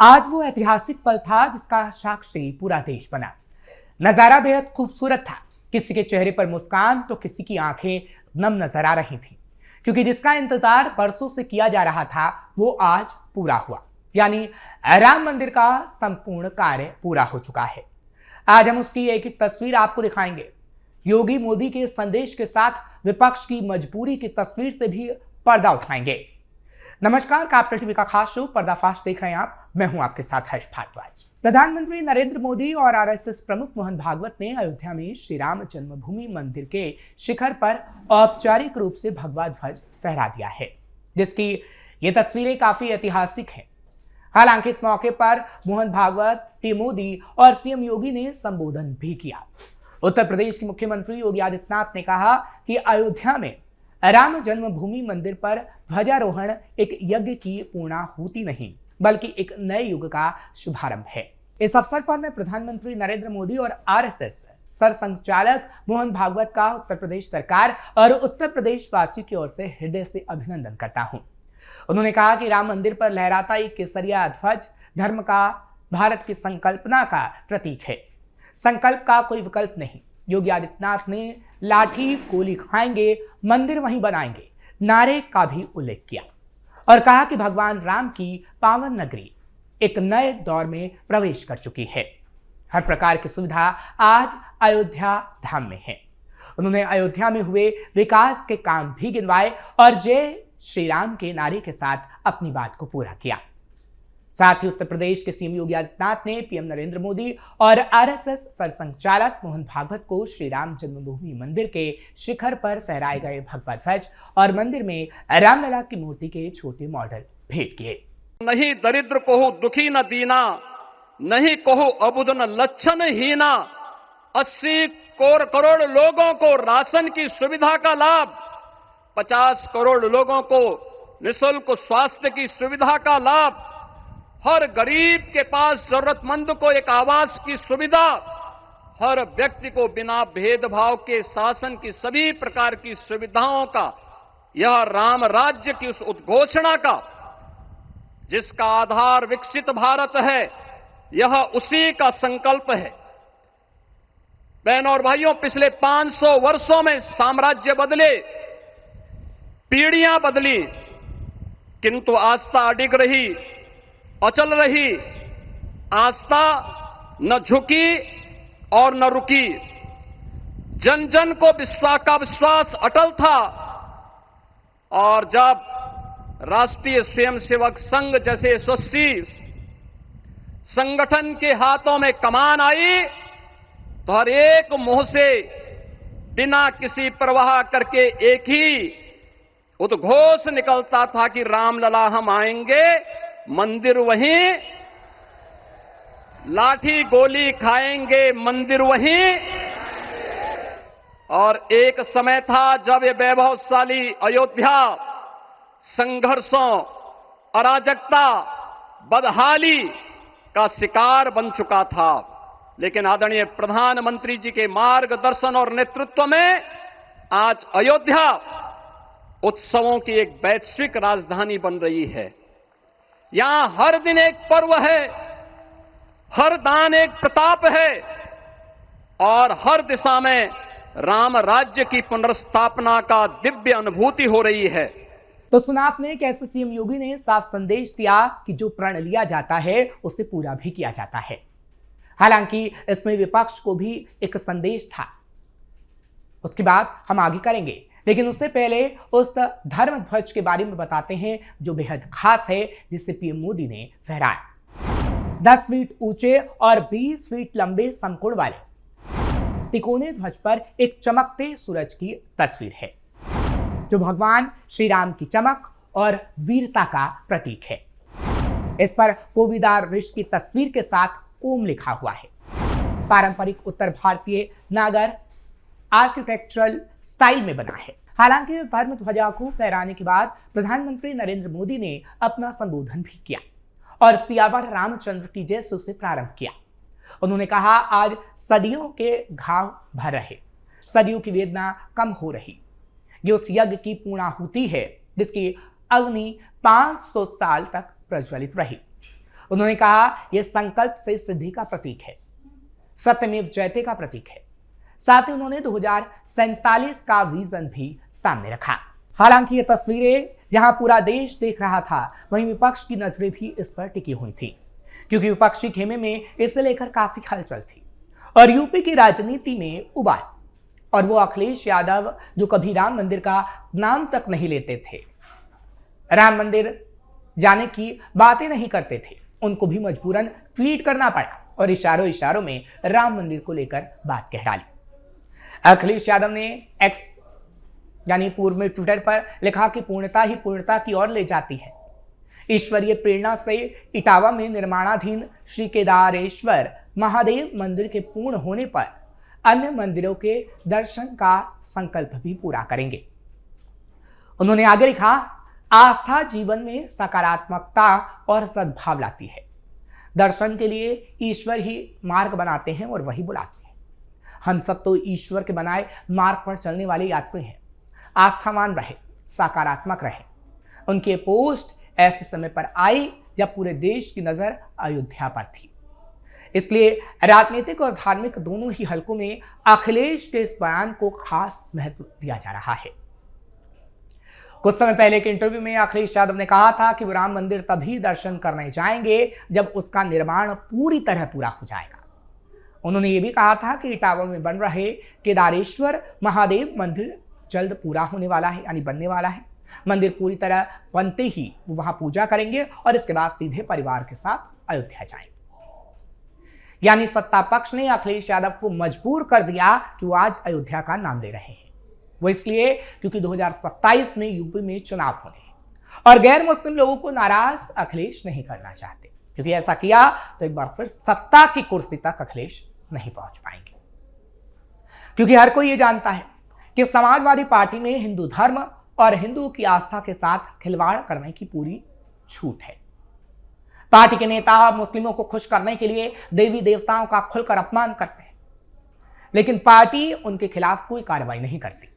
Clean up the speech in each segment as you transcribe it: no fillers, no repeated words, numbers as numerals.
आज वो ऐतिहासिक पल था जिसका साक्षी पूरा देश बना। नजारा बेहद खूबसूरत था। किसी के चेहरे पर मुस्कान तो किसी की आंखें नम नजर आ रही थी, क्योंकि जिसका इंतजार बरसों से किया जा रहा था वो आज पूरा हुआ। यानी राम मंदिर का संपूर्ण कार्य पूरा हो चुका है। आज हम उसकी एक एक तस्वीर आपको दिखाएंगे। योगी मोदी के संदेश के साथ विपक्ष की मजबूरी की तस्वीर से भी पर्दा उठाएंगे। नमस्कार, कैपिटल टीवी का खास शो पर्दाफाश देख रहे हैं आप। मैं हूं आपके साथ हर्ष भारद्वाज। प्रधानमंत्री नरेंद्र मोदी और आरएसएस प्रमुख मोहन भागवत ने अयोध्या में श्री राम जन्मभूमि मंदिर के शिखर पर औपचारिक रूप से भगवा ध्वज फहरा दिया है, जिसकी ये तस्वीरें काफी ऐतिहासिक हैं। हालांकि इस मौके पर मोहन भागवत, पीएम मोदी और सीएम योगी ने संबोधन भी किया। उत्तर प्रदेश के मुख्यमंत्री योगी आदित्यनाथ ने कहा कि अयोध्या में राम जन्मभूमि मंदिर पर ध्वजारोहण एक यज्ञ की पूर्णाहुति नहीं, बल्कि एक नए युग का शुभारंभ है। इस अवसर पर मैं प्रधानमंत्री नरेंद्र मोदी और आरएसएस सरसंघचालक मोहन भागवत का उत्तर प्रदेश सरकार और उत्तर प्रदेश वासियों की ओर से हृदय से अभिनंदन करता हूं। उन्होंने कहा कि राम मंदिर पर लहराता एक केसरिया ध्वज धर्म का, भारत की संकल्पना का प्रतीक है। संकल्प का कोई विकल्प नहीं। योगी आदित्यनाथ ने लाठी गोली खाएंगे, मंदिर वहीं बनाएंगे नारे का भी उल्लेख किया और कहा कि भगवान राम की पावन नगरी एक नए दौर में प्रवेश कर चुकी है। हर प्रकार की सुविधा आज अयोध्या धाम में है। उन्होंने अयोध्या में हुए विकास के काम भी गिनवाए और जय श्री राम के नारे के साथ अपनी बात को पूरा किया। साथ ही उत्तर प्रदेश के सीएम योगी आदित्यनाथ ने पीएम नरेंद्र मोदी और आरएसएस सरसंघचालक मोहन भागवत को श्री राम जन्मभूमि मंदिर के शिखर पर फहराए गए भगवा ध्वज और मंदिर में रामलला की मूर्ति के छोटे मॉडल भेंट किए। नहीं दरिद्र को दुखी न दीना, नहीं कहो अबुद न लक्षण हीना। 80 करोड़ लोगों को राशन की सुविधा का लाभ, 50 करोड़ लोगों को निःशुल्क स्वास्थ्य की सुविधा का लाभ, हर गरीब के पास जरूरतमंद को एक आवास की सुविधा, हर व्यक्ति को बिना भेदभाव के शासन की सभी प्रकार की सुविधाओं का, यह राम राज्य की उस उद्घोषणा का जिसका आधार विकसित भारत है, यह उसी का संकल्प है। बहनों और भाइयों, पिछले 500 वर्षों में साम्राज्य बदले, पीढ़ियां बदली, किंतु आस्था अडिग रही, अचल रही। आस्था न झुकी और न रुकी। जन जन को विश्वास अटल था। और जब राष्ट्रीय स्वयंसेवक संघ जैसे यशस्वी संगठन के हाथों में कमान आई तो हर एक मुंह से बिना किसी परवाह करके एक ही उद्घोष निकलता था कि रामलला हम आएंगे, मंदिर वहीं, लाठी गोली खाएंगे, मंदिर वहीं। और एक समय था जब ये वैभवशाली अयोध्या संघर्षों, अराजकता, बदहाली का शिकार बन चुका था। लेकिन आदरणीय प्रधानमंत्री जी के मार्गदर्शन और नेतृत्व में आज अयोध्या उत्सवों की एक वैश्विक राजधानी बन रही है। यहां हर दिन एक पर्व है, हर दान एक प्रताप है और हर दिशा में राम राज्य की पुनर्स्थापना का दिव्य अनुभूति हो रही है। तो सुना आपने कैसे सीएम योगी ने साफ संदेश दिया कि जो प्रण लिया जाता है उसे पूरा भी किया जाता है। हालांकि इसमें विपक्ष को भी एक संदेश था, उसकी बात हम आगे करेंगे, लेकिन उससे पहले उस धर्म ध्वज के बारे में बताते हैं जो बेहद खास है, जिसे पीएम मोदी ने फहराया। 10 फीट ऊंचे और 20 फीट लंबे समकोण वाले तिकोने ध्वज पर एक चमकते सूरज की तस्वीर है, जो भगवान श्री राम की चमक और वीरता का प्रतीक है। इस पर कोविदार ऋषि की तस्वीर के साथ ओम लिखा हुआ है। पारंपरिक उत्तर भारतीय नागर आर्किटेक्चरल स्टाइल में बना है। हालांकि धर्म ध्वजा को फहराने के बाद प्रधानमंत्री नरेंद्र मोदी ने अपना संबोधन भी किया और सियावर रामचंद्र की जय से प्रारंभ किया। उन्होंने कहा, आज सदियों के घाव भर रहे, सदियों की वेदना कम हो रही। ये उस यज्ञ की पूर्णाहुति है जिसकी अग्नि 500 साल तक प्रज्वलित रही। उन्होंने कहा यह संकल्प से सिद्धि का प्रतीक है, सत्यमेव जयते का प्रतीक है। साथ ही उन्होंने 2047 का विजन भी सामने रखा। हालांकि ये तस्वीरें जहां पूरा देश देख रहा था, वहीं विपक्ष की नजरें भी इस पर टिकी हुई थी, क्योंकि विपक्षी खेमे में इसे लेकर काफी हलचल थी और यूपी की राजनीति में उबाल। और वो अखिलेश यादव जो कभी राम मंदिर का नाम तक नहीं लेते थे, राम मंदिर जाने की बातें नहीं करते थे, उनको भी मजबूरन ट्वीट करना पड़ा और इशारों इशारों में राम मंदिर को लेकर बात कह डाली। अखिलेश यादव ने एक्स यानी पूर्व में ट्विटर पर लिखा कि पूर्णता ही पूर्णता की ओर ले जाती है। ईश्वरीय प्रेरणा से इटावा में निर्माणाधीन श्री केदारेश्वर महादेव मंदिर के पूर्ण होने पर अन्य मंदिरों के दर्शन का संकल्प भी पूरा करेंगे। उन्होंने आगे लिखा, आस्था जीवन में सकारात्मकता और सद्भाव लाती है। दर्शन के लिए ईश्वर ही मार्ग बनाते हैं और वही बुलाते हैं। हम सब तो ईश्वर के बनाए मार्ग पर चलने वाले यात्री हैं। आस्थावान रहे, सकारात्मक रहे। उनके पोस्ट ऐसे समय पर आई जब पूरे देश की नजर अयोध्या पर थी। इसलिए राजनीतिक और धार्मिक दोनों ही हलकों में अखिलेश के इस बयान को खास महत्व दिया जा रहा है। कुछ समय पहले के इंटरव्यू में अखिलेश यादव ने कहा था कि वो राम मंदिर तभी दर्शन करने जाएंगे जब उसका निर्माण पूरी तरह पूरा हो जाएगा। उन्होंने ये भी कहा था कि इटावा में बन रहे केदारेश्वर महादेव मंदिर जल्द पूरा होने वाला है, यानी बनने वाला है। मंदिर पूरी तरह बनते ही वो वहां पूजा करेंगे और इसके बाद सीधे परिवार के साथ अयोध्या जाएंगे। यानी सत्ता पक्ष ने अखिलेश यादव को मजबूर कर दिया कि वो आज अयोध्या का नाम ले रहे हैं। वो इसलिए क्योंकि 2027 में यूपी में चुनाव होने हैं और गैर मुस्लिम लोगों को नाराज अखिलेश नहीं करना चाहते, क्योंकि ऐसा किया तो एक बार फिर सत्ता की कुर्सी तक अखिलेश नहीं पहुंच पाएंगे। क्योंकि हर कोई ये जानता है कि समाजवादी पार्टी में हिंदू धर्म और हिंदुओं की आस्था के साथ खिलवाड़ करने की पूरी छूट है। पार्टी के नेता मुस्लिमों को खुश करने के लिए देवी देवताओं का खुलकर अपमान करते हैं, लेकिन पार्टी उनके खिलाफ कोई कार्रवाई नहीं करती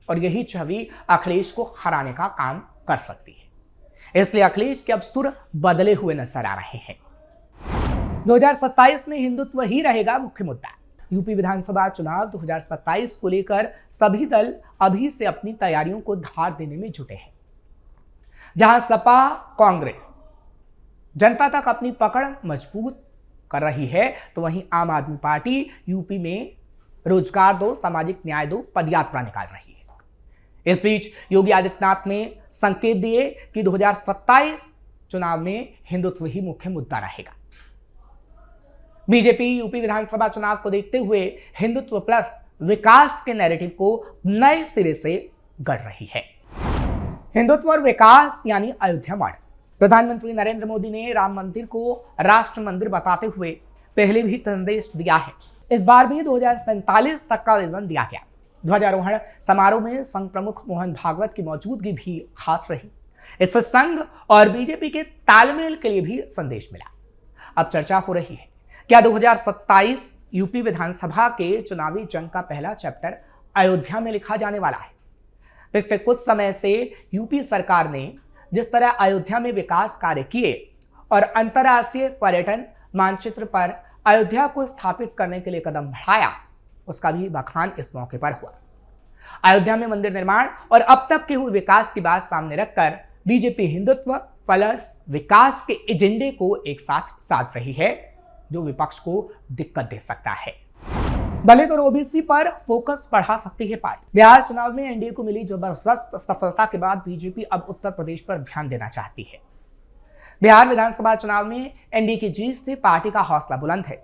और यही छवि अखिलेश को हराने का काम कर सकती है। इसलिए अखिलेश के अब सुर बदले हुए नजर आ रहे हैं। 2027 में हिंदुत्व ही रहेगा मुख्य मुद्दा। यूपी विधानसभा चुनाव 2027 को लेकर सभी दल अभी से अपनी तैयारियों को धार देने में जुटे हैं। जहां सपा कांग्रेस जनता तक अपनी पकड़ मजबूत कर रही है, तो वहीं आम आदमी पार्टी यूपी में रोजगार दो, सामाजिक न्याय दो पदयात्रा निकाल रही है। इस बीच योगी आदित्यनाथ ने संकेत दिए कि 2027 चुनाव में हिंदुत्व ही मुख्य मुद्दा रहेगा। बीजेपी यूपी विधानसभा चुनाव को देखते हुए हिंदुत्व प्लस विकास के नैरेटिव को नए सिरे से गढ़ रही है। हिंदुत्व और विकास यानी अयोध्या मॉडल। प्रधानमंत्री नरेंद्र मोदी ने राम मंदिर को राष्ट्र मंदिर बताते हुए पहले भी संदेश दिया है। इस बार भी 2047 तक का विजन दिया गया। ध्वजारोहण समारोह में संघ प्रमुख मोहन भागवत की मौजूदगी भी खास रही। इससे संघ और बीजेपी के तालमेल के लिए भी संदेश मिला। अब चर्चा हो रही है, क्या 2027 यूपी विधानसभा के चुनावी जंग का पहला चैप्टर अयोध्या में लिखा जाने वाला है। पिछले कुछ समय से यूपी सरकार ने जिस तरह अयोध्या में विकास कार्य किए और अंतर्राष्ट्रीय पर्यटन मानचित्र पर अयोध्या को स्थापित करने के लिए कदम बढ़ाया, उसका भी बखान इस मौके पर हुआ। अयोध्या में मंदिर निर्माण और अब तक के हुए विकास की बात सामने रखकर बीजेपी हिंदुत्व प्लस विकास के एजेंडे को एक साथ साध रही है, जो विपक्ष को दिक्कत दे सकता है। दलित और ओबीसी पर फोकस बढ़ा सकती है पार्टी। बिहार चुनाव में एनडीए को मिली जबरदस्त सफलता के बाद बीजेपी अब उत्तर प्रदेश पर ध्यान देना चाहती है। बिहार विधानसभा चुनाव में एनडीए की जीत से पार्टी का हौसला बुलंद है,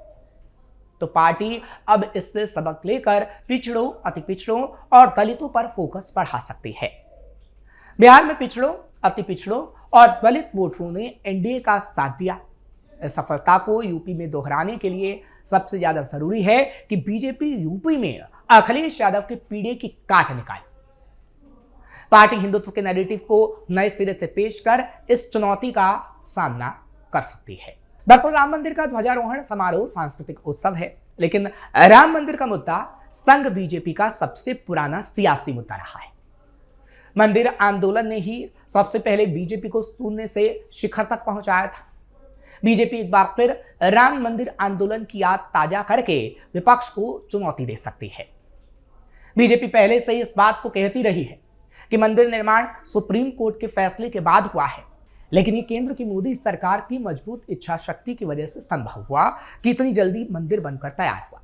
तो पार्टी अब इससे सबक लेकर पिछड़ों, अति पिछड़ों और दलितों पर फोकस बढ़ा सकती है। बिहार में पिछड़ों, अति पिछड़ों और दलित वोटरों ने एनडीए का साथ दिया। इस सफलता को यूपी में दोहराने के लिए सबसे ज्यादा जरूरी है कि बीजेपी यूपी में अखिलेश यादव के पीड़े की काट निकाले। पार्टी हिंदुत्व के नैरेटिव को नए सिरे से पेश कर इस चुनौती का सामना कर सकती है। दरअसल राम मंदिर का ध्वजारोहण समारोह सांस्कृतिक उत्सव है, लेकिन राम मंदिर का मुद्दा संघ बीजेपी का सबसे पुराना सियासी मुद्दा रहा है। मंदिर आंदोलन ने ही सबसे पहले बीजेपी को शून्य से शिखर तक पहुंचाया था। बीजेपी एक बार फिर राम मंदिर आंदोलन की याद ताजा करके विपक्ष को चुनौती दे सकती है। बीजेपी पहले से ही इस बात को कहती रही है कि मंदिर निर्माण सुप्रीम कोर्ट के फैसले के बाद हुआ है, लेकिन ये केंद्र की मोदी सरकार की मजबूत इच्छा शक्ति की वजह से संभव हुआ कि इतनी जल्दी मंदिर बनकर तैयार हुआ।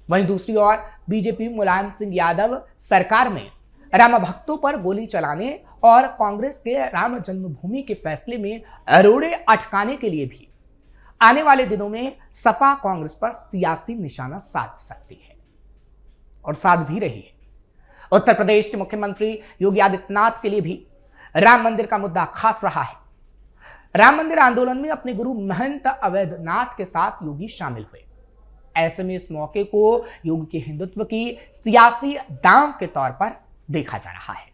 वहीं दूसरी ओर बीजेपी मुलायम सिंह यादव सरकार में राम भक्तों पर गोली चलाने और कांग्रेस के राम जन्मभूमि के फैसले में रोड़े अटकाने के लिए भी आने वाले दिनों में सपा कांग्रेस पर सियासी निशाना साध सकती है और साध भी रही है। उत्तर प्रदेश के मुख्यमंत्री योगी आदित्यनाथ के लिए भी राम मंदिर का मुद्दा खास रहा है। राम मंदिर आंदोलन में अपने गुरु महंत अवैधनाथ के साथ योगी शामिल हुए। ऐसे में इस मौके को योगी के हिंदुत्व की सियासी दांव के तौर पर देखा जा रहा है।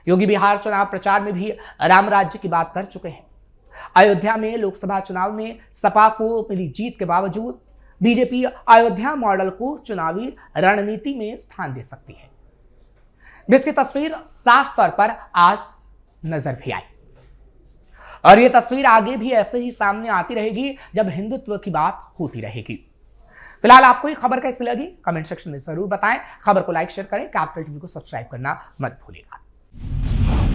योगी बिहार चुनाव प्रचार में भी राम राज्य की बात कर चुके हैं। अयोध्या में लोकसभा चुनाव में सपा को मिली जीत के बावजूद बीजेपी अयोध्या मॉडल को चुनावी रणनीति में स्थान दे सकती है, जिसकी तस्वीर साफ तौर पर आज नजर भी आई और यह तस्वीर आगे भी ऐसे ही सामने आती रहेगी जब हिंदुत्व की बात होती रहेगी। फिलहाल आपको ये खबर कैसी लगी कमेंट सेक्शन में जरूर बताएं। खबर को लाइक शेयर करें, कैपिटल टीवी को सब्सक्राइब करना मत भूलिएगा।